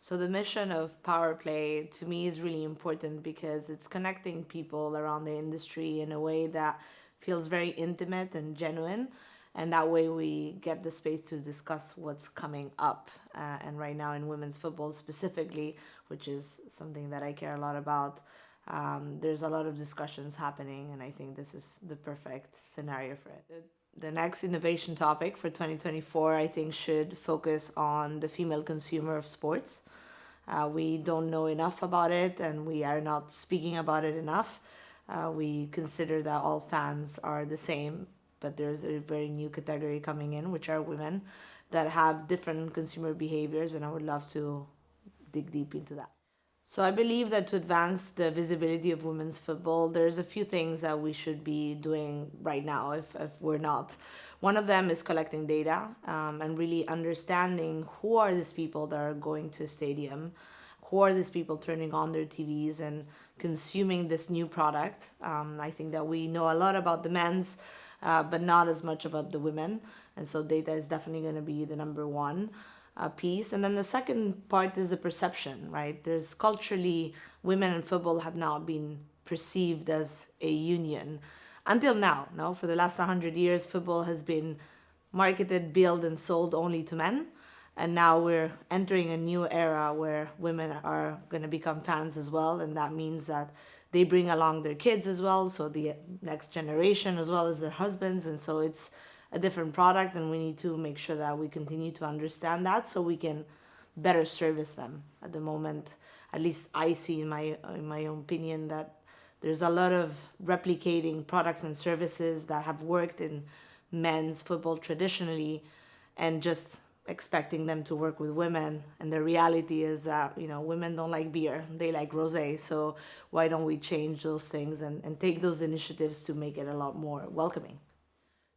So the mission of PowerPlay to me is really important because it's connecting people around the industry in a way that feels very intimate and genuine. And that way we get the space to discuss what's coming up. And right now in women's football specifically, which is something that I care a lot about, there's a lot of discussions happening, and I think this is the perfect scenario for it. The next innovation topic for 2024, I think, should focus on the female consumer of sports. We don't know enough about it, and we are not speaking about it enough. We consider that all fans are the same, but there's a very new category coming in, which are women that have different consumer behaviors, and I would love to dig deep into that. So I believe that to advance the visibility of women's football, there's a few things that we should be doing right now if we're not. One of them is collecting data and really understanding who are these people that are going to a stadium, who are these people turning on their TVs and consuming this new product. I think that we know a lot about the men's, but not as much about the women. And so data is definitely going to be the number one piece. And then the second part is the perception, right? There's culturally, women in football have not been perceived as a union until now. No, for the last 100 years, football has been marketed, built, and sold only to men. And now we're entering a new era where women are going to become fans as well. And that means that they bring along their kids as well, so the next generation as well as their husbands. And so it's a different product, and we need to make sure that we continue to understand that so we can better service them. At the moment, at least I see in my own opinion, that there's a lot of replicating products and services that have worked in men's football traditionally and just expecting them to work with women. And the reality is that, women don't like beer, they like rosé. So why don't we change those things and take those initiatives to make it a lot more welcoming?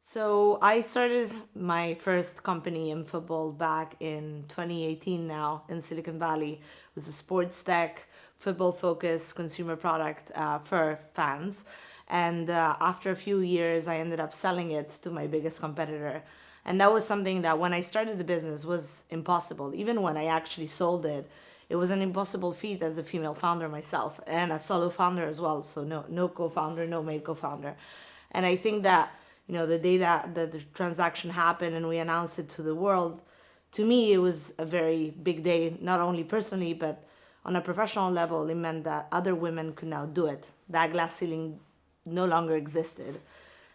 So I started my first company in football back in 2018 now in Silicon Valley. It was a sports tech, football-focused consumer product for fans. And after a few years, I ended up selling it to my biggest competitor. And that was something that when I started the business was impossible. Even when I actually sold it, it was an impossible feat as a female founder myself and a solo founder as well. So no co-founder, no male co-founder. And I think that the day that the transaction happened and we announced it to the world, to me, it was a very big day, not only personally, but on a professional level. It meant that other women could now do it. That glass ceiling no longer existed.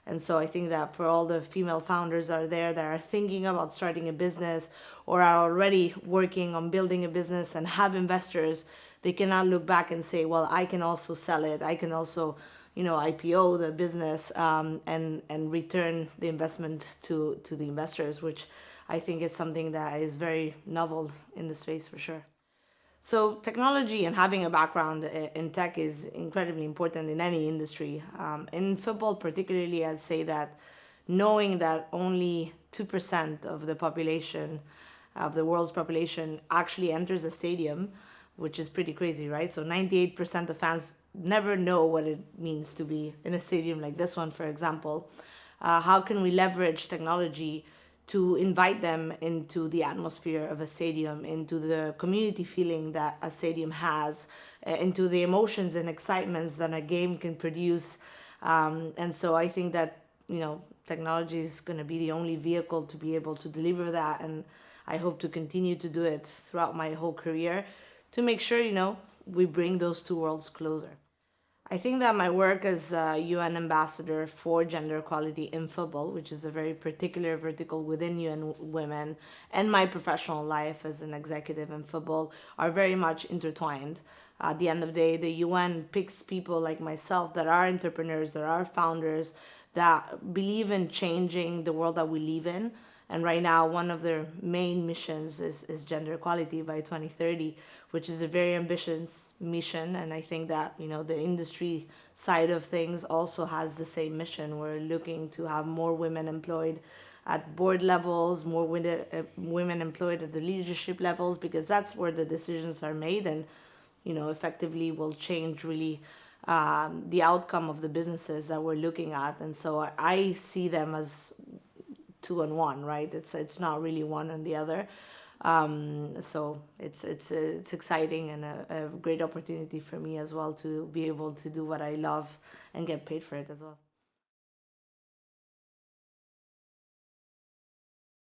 And so I think that for all the female founders out there that are thinking about starting a business or are already working on building a business and have investors, they cannot look back and say, well, I can also sell it. I can also IPO the business and return the investment to the investors, which I think is something that is very novel in the space for sure. So technology and having a background in tech is incredibly important in any industry. In football particularly, I'd say that knowing that only 2% of the population, of the world's population, actually enters a stadium, which is pretty crazy, right? So 98% of fans never know what it means to be in a stadium like this one, for example. How can we leverage technology to invite them into the atmosphere of a stadium, into the community feeling that a stadium has, into the emotions and excitements that a game can produce? And so I think that, technology is going to be the only vehicle to be able to deliver that. And I hope to continue to do it throughout my whole career to make sure, we bring those two worlds closer. I think that my work as a UN ambassador for gender equality in football, which is a very particular vertical within UN Women, and my professional life as an executive in football are very much intertwined. At the end of the day, the UN picks people like myself that are entrepreneurs, that are founders, that believe in changing the world that we live in. And right now, one of their main missions is gender equality by 2030, which is a very ambitious mission. And I think that, the industry side of things also has the same mission. We're looking to have more women employed at board levels, more women employed at the leadership levels, because that's where the decisions are made and, effectively will change really the outcome of the businesses that we're looking at. And so I see them as two on one, right? It's not really one and the other. So it's exciting and a great opportunity for me as well to be able to do what I love and get paid for it as well.